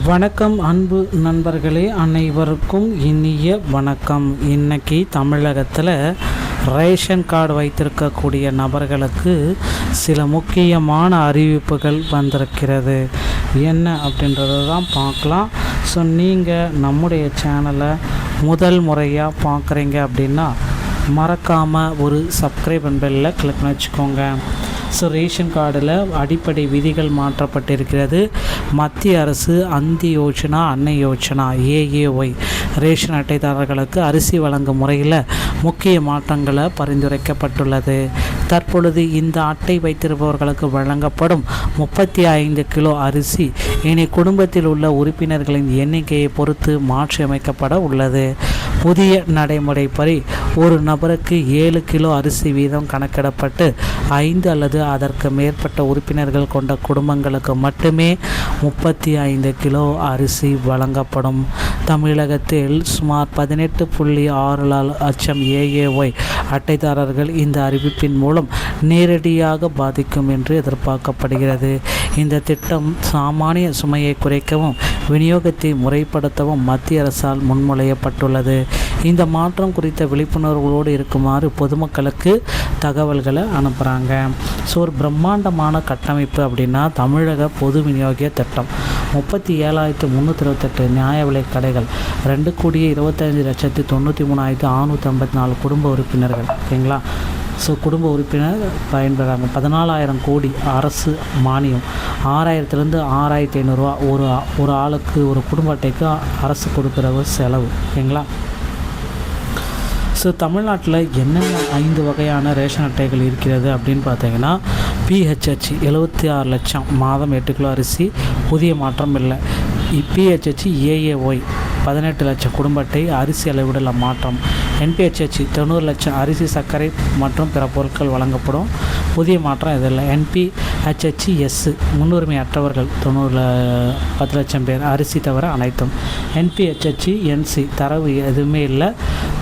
வணக்கம் அன்பு நண்பர்களே, அனைவருக்கும் இனிய வணக்கம். இன்னைக்கு தமிழகத்தில் ரேஷன் கார்டு வைத்திருக்கக்கூடிய நபர்களுக்கு சில முக்கியமான அறிவிப்புகள் வந்திருக்கிறது. என்ன அப்படின்றத தான் பார்க்கலாம். ஸோ நீங்கள் நம்முடைய சேனலை முதல் முறையாக பார்க்குறீங்க அப்படின்னா மறக்காமல் ஒரு சப்ஸ்கிரைப் பெல்லில் கிளிக் பண்ணி வச்சுக்கோங்க. ஸோ ரேஷன் கார்டில் அடிப்படை விதிகள் மாற்றப்பட்டிருக்கிறது. மத்திய அரசு அந்தி யோஜனா, அன்னை யோஜனா, ஏஏஒய் ரேஷன் அட்டைதாரர்களுக்கு அரிசி வழங்கும் முறையில் முக்கிய மாற்றங்களை பரிந்துரைக்கப்பட்டுள்ளது. தற்பொழுது இந்த அட்டை வைத்திருப்பவர்களுக்கு வழங்கப்படும் 35 கிலோ அரிசி இனி குடும்பத்தில் உள்ள உறுப்பினர்களின் எண்ணிக்கையை பொறுத்து மாற்றி அமைக்கப்பட உள்ளது. புதிய நடைமுறைப்படி ஒரு நபருக்கு 7 கிலோ அரிசி வீதம் கணக்கிடப்பட்டு 5 அல்லது அதற்கு மேற்பட்ட உறுப்பினர்கள் கொண்ட குடும்பங்களுக்கு மட்டுமே 35 கிலோ அரிசி வழங்கப்படும். தமிழகத்தில் சுமார் 18.6 லட்சம் ஏஏஒய் அட்டைதாரர்கள் இந்த அறிவிப்பின் மூலம் நேரடியாக பாதிக்கும் என்று எதிர்பார்க்கப்படுகிறது. இந்த திட்டம் சாமானிய சுமையை குறைக்கவும் விநியோகத்தை முறைப்படுத்தவும் மத்திய அரசால் முன்மொழியப்பட்டுள்ளது. இந்த மாற்றம் குறித்த விழிப்புணர்வுகளோடு இருக்குமாறு பொதுமக்களுக்கு தகவல்களை அனுப்புகிறாங்க. ஸோ ஒரு பிரம்மாண்டமான கட்டமைப்பு அப்படின்னா தமிழக பொது விநியோக திட்டம். 37,328 நியாய விலை கடைகள், 2,25,93,654 குடும்ப உறுப்பினர்கள். ஓகேங்களா? ஸோ குடும்ப உறுப்பினர் பயன்பெறாங்க. 14,000 கோடி அரசு மானியம். 6,000 6,500 ஒரு ஆளுக்கு, ஒரு குடும்ப அட்டைக்கு அரசு கொடுக்குற ஒரு செலவு. ஓகேங்களா? ஸோ தமிழ்நாட்டில் என்னென்ன 5 வகையான ரேஷன் அட்டைகள் இருக்கிறது அப்படின்னு பார்த்தீங்கன்னா, பிஹெச்ஹெச் 76 லட்சம், மாதம் 8 கிலோ அரிசி, புதிய மாற்றம் இல்லை. பிஹெச்ஹெச் ஏஏஒய் 18 லட்சம், குடும்ப அட்டை, அரிசி அளவிடல மாற்றம். என்பிஹெச்ஹெச் 90 லட்சம், அரிசி, சர்க்கரை மற்றும் பிற பொருட்கள் வழங்கப்படும், புதிய மாற்றம் இதில். என்பிஹெச்ஹெச் முன்னுரிமை அற்றவர்கள் 10 லட்சம் பேர், அரிசி தவிர அனைத்தும். என்பிஹெச்ஹெச் என்சி தரவு எதுவுமே இல்லை,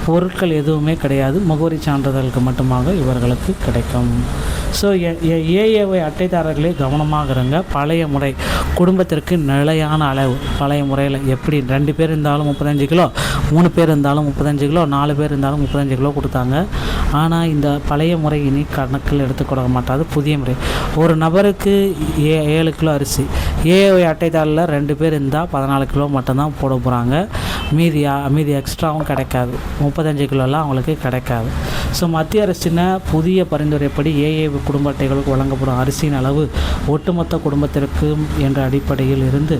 பொருட்கள் எதுவுமே கிடையாது, முகவரி சான்றிதழுக்கு மட்டுமாக இவர்களுக்கு கிடைக்கும். ஸோ ஏஏஒய் அட்டைதாரர்களே கவனமாக இருங்க. பழைய முறை குடும்பத்திற்கு நிலையான அளவு. பழைய முறையில் எப்படி 2 பேர் இருந்தாலும் 35 கிலோ, 3 பேர் இருந்தாலும் 35 கிலோ, 4 பேர் இருந்தாலும் 35 கிலோ கொடுத்தாங்க. ஆனால் இந்த பழைய முறை இனி கணக்கில் எடுத்துக்கொள்ள மாட்டாது. புதிய முறை ஒரு நபருக்கு 7 கிலோ அரிசி. ஏஏஒய் அட்டைதாரில் 2 பேர் இருந்தால் 14 கிலோ மட்டும்தான் போட போகிறாங்க. மீதி எக்ஸ்ட்ராவும் கிடைக்காது. 35 கிலோலாம் அவங்களுக்கு கிடைக்காது. ஸோ மத்திய அரசின் புதிய பரிந்துரைப்படி ஏஏஒய் குடும்ப அட்டைகளுக்கு வழங்கப்படும் அரிசியின் அளவு ஒட்டுமொத்த குடும்பத்திற்கு என்ற அடிப்படையில் இருந்து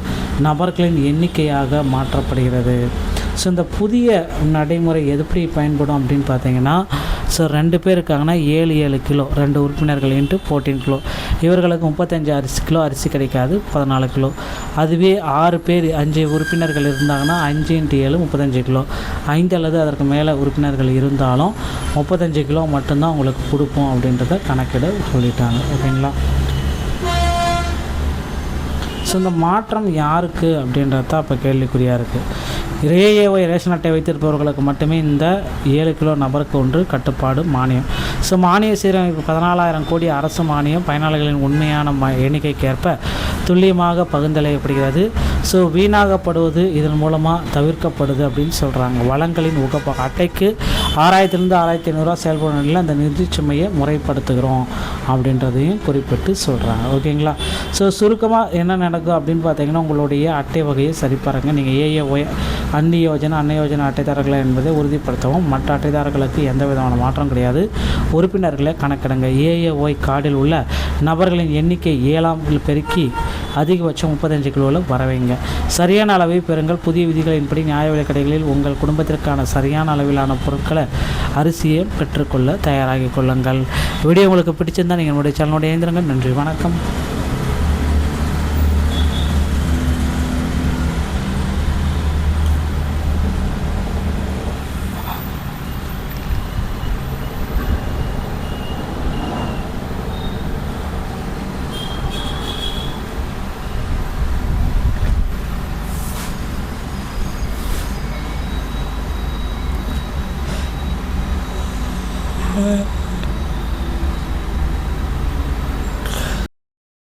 நபர்களின் எண்ணிக்கையாக மாற்றப்படுகிறது. ஸோ இந்த புதிய நடைமுறை எப்படி பயன்படும் அப்படின்னு பார்த்தீங்கன்னா, ஸோ 2 பேர் இருக்காங்கன்னா 7 கிலோ, 2 உறுப்பினர்கள் இன்ட்டு 14 கிலோ. இவர்களுக்கு 35 கிலோ அரிசி கிடைக்காது, 14 கிலோ. அதுவே 6 பேர் 5 உறுப்பினர்கள் இருந்தாங்கன்னா 5 × 7 35 கிலோ. 5 அல்லது அதற்கு மேலே உறுப்பினர்கள் இருந்தாலும் 35 கிலோ மட்டும்தான் உங்களுக்கு கொடுப்போம் அப்படின்றத கணக்கிட சொல்லிட்டாங்க. ஓகேங்களா? ஸோ இந்த மாற்றம் யாருக்கு அப்படின்றது தான் இப்போ கேள்விக்குறியாக இருக்குது. ஏஏஒய் ரேஷன் அட்டை வைத்திருப்பவர்களுக்கு மட்டுமே இந்த 7 கிலோ நபருக்கு ஒன்று கட்டுப்பாடு மானியம். ஸோ மானிய சீரமைப்பு 14,000 கோடி அரசு மானியம் பயனாளிகளின் உண்மையான எண்ணிக்கைக்கேற்ப துல்லியமாக பகிர்ந்தளிக்கப்படுகிறது. ஸோ வீணாகப்படுவது இதன் மூலமாக தவிர்க்கப்படுது அப்படின்னு சொல்கிறாங்க. வளங்களின் உகப்பாக அட்டைக்கு 6,000 6,500 செயல்படும் நிலையில் அந்த நிதி சுமையை முறைப்படுத்துகிறோம் அப்படின்றதையும் குறிப்பிட்டு சொல்கிறாங்க. ஓகேங்களா? ஸோ சுருக்கமாக என்ன நடக்கும் அப்படின்னு பார்த்தீங்கன்னா, உங்களுடைய அட்டை வகையை சரிபாருங்க. நீங்கள் ஏஏஒய் அந்தி யோஜனா, அன்னை யோஜனா அட்டைதாரர்கள் என்பதை உறுதிப்படுத்தவும். மற்ற அட்டைதாரர்களுக்கு எந்த விதமான மாற்றம் கிடையாது. உறுப்பினர்களை கணக்கிடுங்க. ஏஏஒய் கார்டில் உள்ள நபர்களின் எண்ணிக்கை 7 பெருக்கி அதிகபட்சம் 35 கிலோவில் வரவைங்க. சரியான அளவை பெறுங்கள். புதிய விதிகளின்படி நியாய விலை கடைகளில் உங்கள் குடும்பத்திற்கான சரியான அளவிலான பொருட்களை, அரிசியை பெற்றுக்கொள்ள தயாராகி கொள்ளுங்கள். வீடியோ உங்களுக்கு பிடிச்சிருந்தால் நீங்கள் என்னுடைய சேனலோட இணைந்திருங்கள். நன்றி, வணக்கம்.